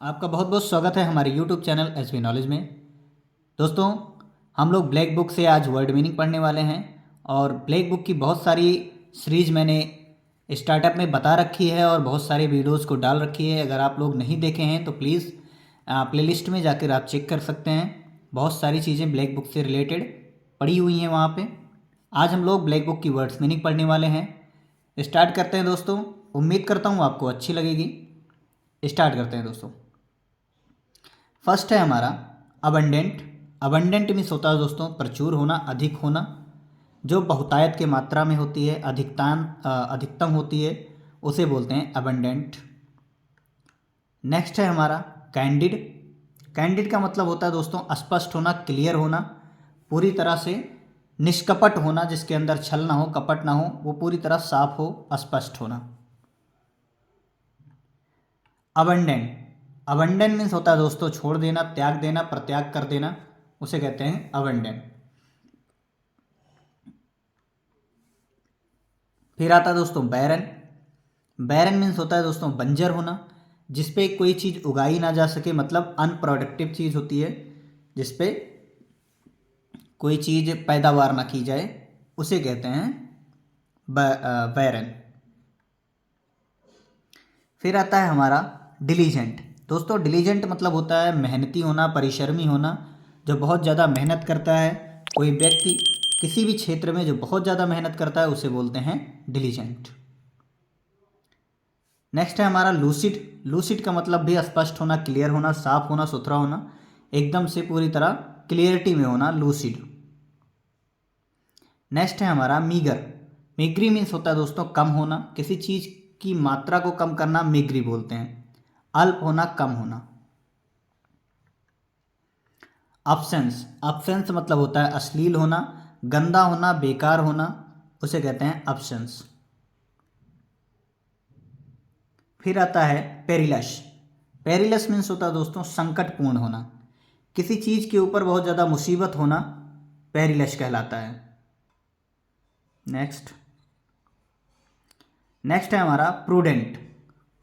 आपका बहुत बहुत स्वागत है हमारे YouTube चैनल एसबी नॉलेज में। दोस्तों, हम लोग ब्लैक बुक से आज वर्ड मीनिंग पढ़ने वाले हैं और ब्लैक बुक की बहुत सारी सीरीज मैंने स्टार्टअप में बता रखी है और बहुत सारे वीडियोस को डाल रखी है। अगर आप लोग नहीं देखे हैं तो प्लीज़ प्लेलिस्ट में जाकर आप चेक कर सकते हैं। बहुत सारी चीज़ें ब्लैक बुक से रिलेटेड पड़ी हुई हैं वहाँ पे। आज हम लोग ब्लैक बुक की वर्ड्स मीनिंग पढ़ने वाले हैं। स्टार्ट करते हैं दोस्तों। उम्मीद करता हूँ आपको अच्छी लगेगी। स्टार्ट करते हैं दोस्तों। फर्स्ट है हमारा अबंडेंट। अबंडेंट मीन्स होता है दोस्तों प्रचुर होना, अधिक होना, जो बहुतायत के मात्रा में होती है, अधिकतम होती है, उसे बोलते हैं अबंडेंट। नेक्स्ट है हमारा कैंडिड। कैंडिड का मतलब होता है दोस्तों स्पष्ट होना, क्लियर होना, पूरी तरह से निष्कपट होना, जिसके अंदर छल ना हो, कपट ना हो, वो पूरी तरह साफ हो, स्पष्ट होना। अबंडेंट। अबंडेंट मीन्स होता है दोस्तों छोड़ देना, त्याग देना, प्रत्याग कर देना, उसे कहते हैं अबंडेंट। फिर आता है दोस्तों बैरन। बैरन मीन्स होता है दोस्तों बंजर होना, जिसपे कोई चीज़ उगाई ना जा सके, मतलब अनप्रोडक्टिव चीज़ होती है, जिसपे कोई चीज़ पैदावार ना की जाए, उसे कहते हैं बैरन। फिर आता है हमारा डिलीजेंट। दोस्तों डिलीजेंट मतलब होता है मेहनती होना, परिश्रमी होना, जो बहुत ज़्यादा मेहनत करता है। कोई व्यक्ति किसी भी क्षेत्र में जो बहुत ज़्यादा मेहनत करता है उसे बोलते हैं डिलीजेंट। नेक्स्ट है हमारा लूसिड। लूसिड का मतलब भी स्पष्ट होना, क्लियर होना, साफ होना, सुथरा होना, एकदम से पूरी तरह क्लियरिटी में होना, लूसिड। नेक्स्ट है हमारा मीगर। मिग्री मीन्स होता है दोस्तों कम होना, किसी चीज़ की मात्रा को कम करना मिग्री बोलते हैं। अल्प होना, कम होना। ऑप्शंस। ऑप्शंस मतलब होता है अश्लील होना, गंदा होना, बेकार होना, उसे कहते हैं ऑप्शंस। फिर आता है पेरिलस। पेरिलस मीन्स होता है दोस्तों संकटपूर्ण होना, किसी चीज़ के ऊपर बहुत ज़्यादा मुसीबत होना पेरिलस कहलाता है। नेक्स्ट नेक्स्ट है हमारा प्रूडेंट।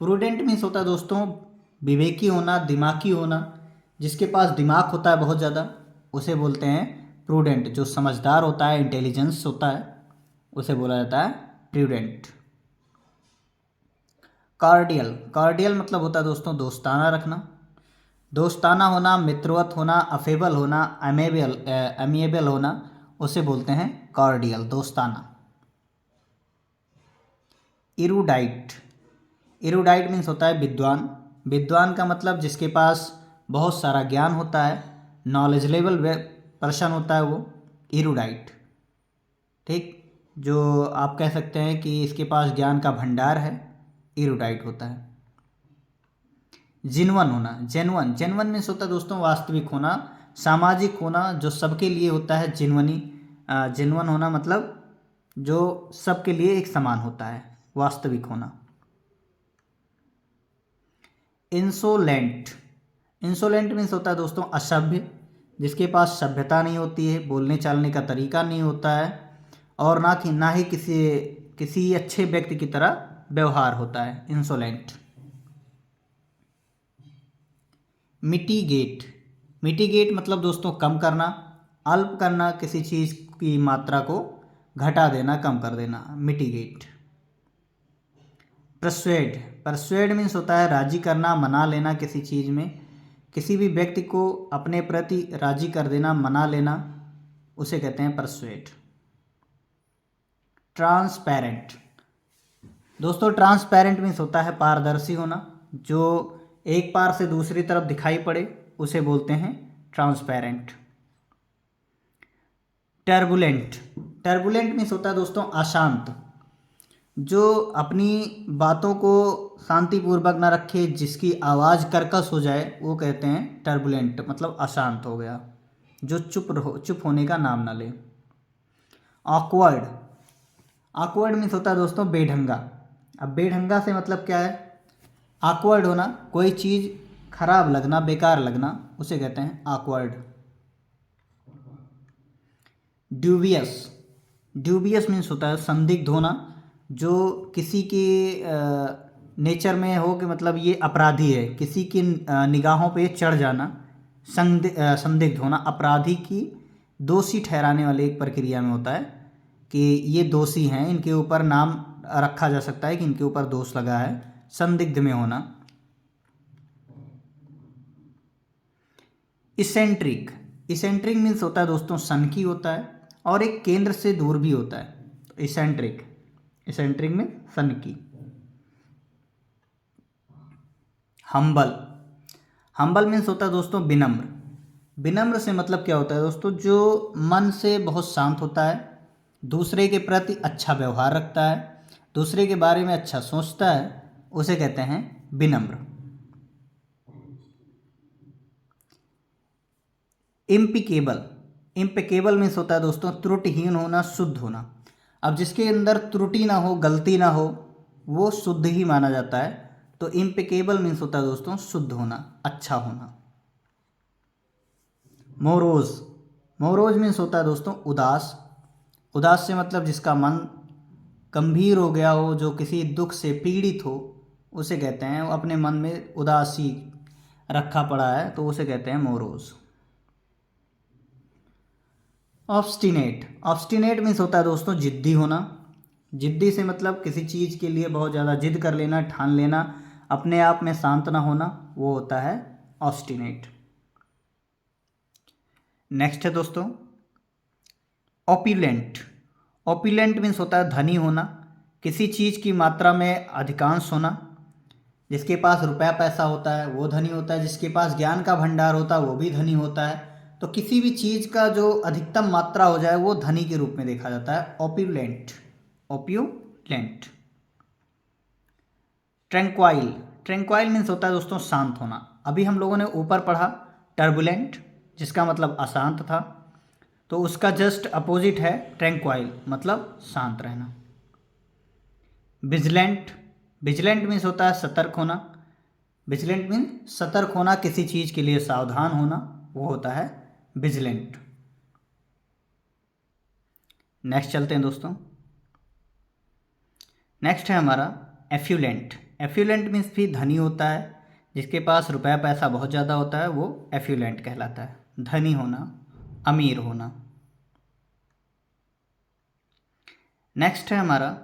प्रूडेंट मीन्स होता है दोस्तों विवेकी होना, दिमागी होना, जिसके पास दिमाग होता है बहुत ज़्यादा, उसे बोलते हैं प्रूडेंट। जो समझदार होता है, इंटेलिजेंस होता है, उसे बोला जाता है प्रूडेंट। कार्डियल। कार्डियल मतलब होता है दोस्तों दोस्ताना रखना, दोस्ताना होना, मित्रवत होना, अफेबल होना, अमेबल होना, उसे बोलते हैं कार्डियल, दोस्ताना। इरूडाइट। इरूडाइट मीन्स होता है विद्वान। विद्वान का मतलब जिसके पास बहुत सारा ज्ञान होता है, नॉलेजेबल पर्सन होता है वो इरूडाइट। ठीक, जो आप कह सकते हैं कि इसके पास ज्ञान का भंडार है, इरूडाइट होता है। जिनवन होना। जेनवन। जेनवन मीन्स होता है दोस्तों वास्तविक होना, सामाजिक होना, जो सबके लिए होता है। जिनवनी जिनवन होना मतलब जो सबके लिए एक समान होता है, वास्तविक होना। इंसोलेंट। इंसोलेंट मीन्स होता है दोस्तों असभ्य, जिसके पास सभ्यता नहीं होती है, बोलने चालने का तरीका नहीं होता है, और ना ही किसी अच्छे व्यक्ति की तरह व्यवहार होता है, इंसोलेंट। मिटिगेट। मिटिगेट मतलब दोस्तों कम करना, अल्प करना, किसी चीज़ की मात्रा को घटा देना, कम कर देना, मिटिगेट। परसुएड। परसुएड मीन्स होता है राजी करना, मना लेना, किसी चीज़ में किसी भी व्यक्ति को अपने प्रति राजी कर देना, मना लेना, उसे कहते हैं परसुएड। ट्रांसपेरेंट। दोस्तों ट्रांसपेरेंट मीन्स होता है पारदर्शी होना, जो एक पार से दूसरी तरफ दिखाई पड़े, उसे बोलते हैं ट्रांसपेरेंट। टर्बुलेंट। टर्बुलेंट मीन्स होता है दोस्तों अशांत, जो अपनी बातों को शांतिपूर्वक ना रखे, जिसकी आवाज़ कर्कश हो जाए, वो कहते हैं टर्बुलेंट, मतलब अशांत हो गया, जो चुप होने का नाम ना ले। ऑकवर्ड। ऑकवर्ड मीन्स होता है दोस्तों बेढंगा। अब बेढंगा से मतलब क्या है, ऑकवर्ड होना, कोई चीज़ खराब लगना, बेकार लगना, उसे कहते हैं ऑकवर्ड। ड्यूबियस। ड्यूबियस मीन्स होता है संदिग्ध होना, जो किसी की नेचर में हो कि मतलब ये अपराधी है, किसी की निगाहों पे चढ़ जाना, संदिग्ध होना, अपराधी की दोषी ठहराने वाली एक प्रक्रिया में होता है कि ये दोषी हैं, इनके ऊपर नाम रखा जा सकता है कि इनके ऊपर दोष लगा है, संदिग्ध में होना। इसेंट्रिक, इसेंट्रिक मीन्स होता है दोस्तों सनकी होता है और एक केंद्र से दूर भी होता है। तो इसेंट्रिक, इसेंट्रिक में सनकी। हम्बल, हम्बल मीन्स होता है दोस्तों विनम्र। विनम्र से मतलब क्या होता है दोस्तों, जो मन से बहुत शांत होता है, दूसरे के प्रति अच्छा व्यवहार रखता है, दूसरे के बारे में अच्छा सोचता है, उसे कहते हैं विनम्र। इम्पिकेबल, इम्पिकेबल मीन्स होता है दोस्तों त्रुटिहीन होना, शुद्ध होना। अब जिसके अंदर त्रुटि ना हो, गलती ना हो, वो शुद्ध ही माना जाता है। तो इम्पिकेबल मीन्स होता है दोस्तों शुद्ध होना, अच्छा होना। मोरोज, मोरोज मीन्स होता है दोस्तों उदास। उदास से मतलब जिसका मन गंभीर हो गया हो, जो किसी दुख से पीड़ित हो, उसे कहते हैं, अपने मन में उदासी रखा पड़ा है, तो उसे कहते हैं मोरोज। ऑब्स्टिनेट, ऑब्स्टिनेट मीन्स होता है दोस्तों जिद्दी होना। जिद्दी से मतलब किसी चीज़ के लिए बहुत ज़्यादा जिद कर लेना, ठान लेना, अपने आप में शांत ना होना, वो होता है ऑब्स्टिनेट। नेक्स्ट है दोस्तों ऑपुलेंट। ऑपुलेंट मीन्स होता है धनी होना, किसी चीज़ की मात्रा में अधिकांश होना। जिसके पास रुपया पैसा होता है वो धनी होता है, जिसके पास ज्ञान का भंडार होता है वो भी धनी होता है। तो किसी भी चीज़ का जो अधिकतम मात्रा हो जाए वो धनी के रूप में देखा जाता है, ऑपुलेंट, ऑपुलेंट। ट्रैंक्वाइल, ट्रैंक्वाइल मीन्स होता है दोस्तों शांत होना। अभी हम लोगों ने ऊपर पढ़ा टर्बुलेंट, जिसका मतलब अशांत था, तो उसका जस्ट अपोजिट है ट्रैंक्वाइल, मतलब शांत रहना। विजिलेंट, विजिलेंट मीन्स होता है सतर्क होना। विजिलेंट मीन्स सतर्क होना, किसी चीज़ के लिए सावधान होना, वो होता है विजिलेंट। नेक्स्ट चलते हैं दोस्तों, नेक्स्ट है हमारा एफ्यूलेंट। एफ्यूलेंट मीन्स भी धनी होता है, जिसके पास रुपया पैसा बहुत ज़्यादा होता है वो एफ्यूलेंट कहलाता है, धनी होना, अमीर होना। नेक्स्ट है हमारा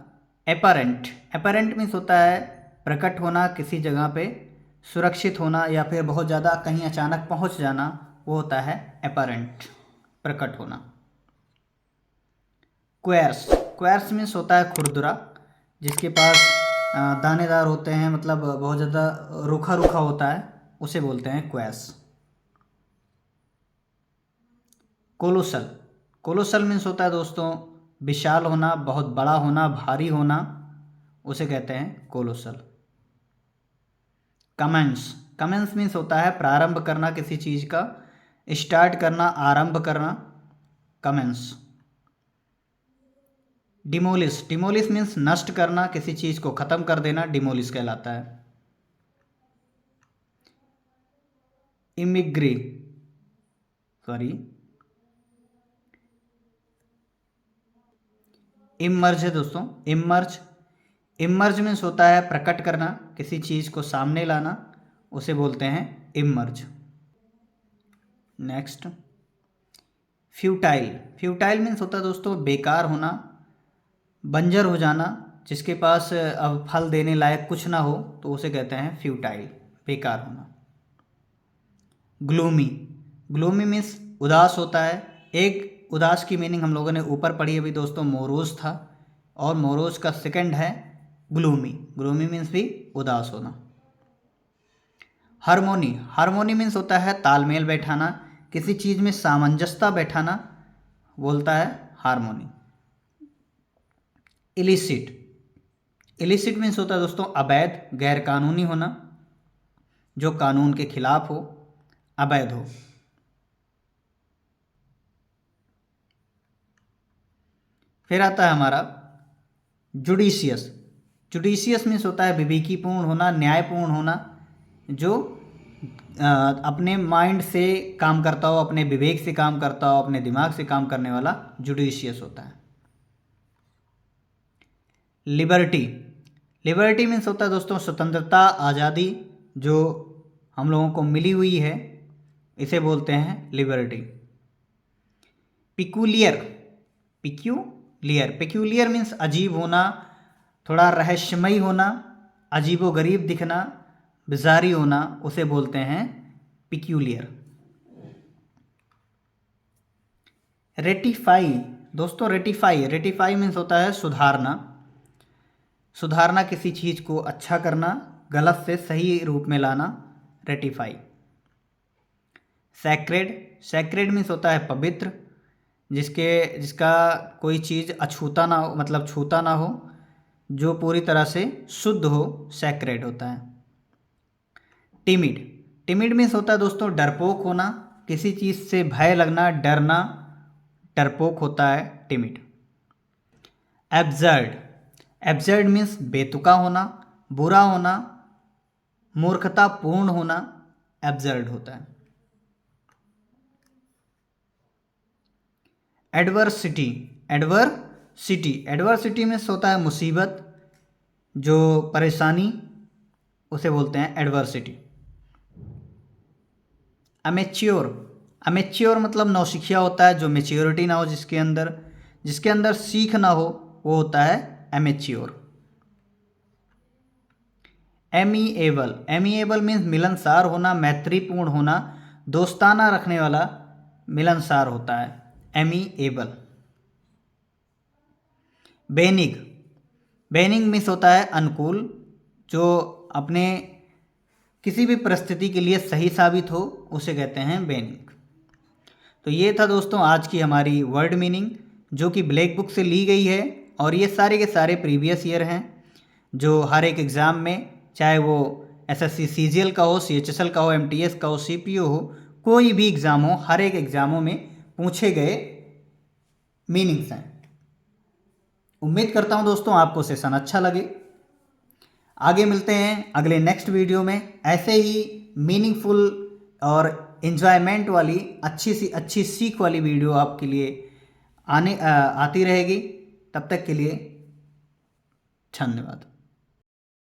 एपरेंट। एपरेंट मीन्स होता है प्रकट होना, किसी जगह पे सुरक्षित होना या फिर बहुत ज़्यादा कहीं अचानक पहुंच जाना, वो होता है एपरेंट, प्रकट होना। क्वेर्स, क्वेर्स मीन्स होता है खुरदुरा, जिसके पास दानेदार होते हैं, मतलब बहुत ज़्यादा रूखा रूखा होता है, उसे बोलते हैं क्वेर्स। कोलोसल, कोलोसल मीन्स होता है दोस्तों विशाल होना, बहुत बड़ा होना, भारी होना, उसे कहते हैं कोलोसल। कमेंस, कमेंस मीन्स होता है प्रारंभ करना, किसी चीज़ का स्टार्ट करना, आरंभ करना, कमेंस। डिमोलिश, डिमोलिश मीन्स नष्ट करना, किसी चीज़ को ख़त्म कर देना, डिमोलिश कहलाता है। इमिग्री, इमर्ज है दोस्तों, इमर्ज। इमर्ज मीन्स होता है प्रकट करना, किसी चीज़ को सामने लाना, उसे बोलते हैं emerge. Next futile, futile means होता है दोस्तों बेकार होना, बंजर हो जाना, जिसके पास अब फल देने लायक कुछ ना हो, तो उसे कहते हैं फ्यूटाइल, बेकार होना। ग्लूमी, ग्लूमी मीन्स उदास होता है। एक उदास की मीनिंग हम लोगों ने ऊपर पढ़ी अभी दोस्तों, मोरोज था, और मोरोज का सेकंड है ग्लूमी। ग्लूमी मीन्स भी उदास होना। हार्मोनी, हार्मोनी मीन्स होता है तालमेल बैठाना, किसी चीज़ में सामंजस्यता बैठाना, बोलता है हार्मोनी। इलिसिट, इलिसिट मीन्स होता है दोस्तों अवैध, गैर कानूनी होना, जो कानून के खिलाफ हो, अवैध हो। फिर आता है हमारा जुडिशियस। जुडिशियस मीन्स होता है विवेकीपूर्ण होना, न्यायपूर्ण होना, जो अपने माइंड से काम करता हो, अपने विवेक से काम करता हो, अपने दिमाग से काम करने वाला जुडिशियस होता है। लिबर्टी, लिबर्टी मीन्स होता है दोस्तों स्वतंत्रता, आज़ादी जो हम लोगों को मिली हुई है, इसे बोलते हैं लिबर्टी। पिक्यूलियर, पिक्यूलियर मीन्स अजीब होना, थोड़ा रहस्यमयी होना, अजीबोगरीब दिखना, बिजारी होना, उसे बोलते हैं पिक्यूलियर। रेटिफाई दोस्तों, रेटिफाई मीन्स होता है सुधारना, किसी चीज़ को अच्छा करना, गलत से सही रूप में लाना, रेटिफाई। सैक्रेड मीन्स होता है पवित्र, जिसका कोई चीज़ अछूता ना हो, मतलब छूता ना हो, जो पूरी तरह से शुद्ध हो, सैक्रेड होता है। टिमिड मीन्स होता है दोस्तों डरपोक होना, किसी चीज़ से भय लगना, डरना, डरपोक होता है टिमिड। एब्सर्ड मीन्स बेतुका होना, बुरा होना, मूर्खतापूर्ण होना, एब्सर्ड होता है। एडवर्सिटी मीन्स होता है मुसीबत, जो परेशानी, उसे बोलते हैं एडवर्सिटी। अमेच्योर मतलब नौसिखिया होता है, जो मेच्योरिटी ना हो, जिसके अंदर सीख ना हो, वो होता है एमेच्योर। एमिएबल मीन्स मिलनसार होना, मैत्रीपूर्ण होना, दोस्ताना रखने वाला, मिलनसार होता है एमिएबल। बेनिग मीन्स होता है अनुकूल, जो अपने किसी भी परिस्थिति के लिए सही साबित हो, उसे कहते हैं बेनिग। तो ये था दोस्तों आज की हमारी वर्ड मीनिंग, जो कि ब्लैक बुक से ली गई है, और ये सारे के सारे प्रीवियस ईयर हैं, जो हर एक एग्ज़ाम में, चाहे वो एसएससी सीजीएल का हो, सीएचएसएल का हो, एमटीएस का हो, सीपीओ हो, कोई भी एग्ज़ाम हो, हर एक एग्ज़ामों में पूछे गए मीनिंग्स हैं। उम्मीद करता हूं दोस्तों आपको सेशन अच्छा लगे। आगे मिलते हैं अगले नेक्स्ट वीडियो में, ऐसे ही मीनिंगफुल और एंजॉयमेंट वाली अच्छी सी अच्छी सीख वाली वीडियो आपके लिए आती रहेगी। तब तक के लिए धन्यवाद।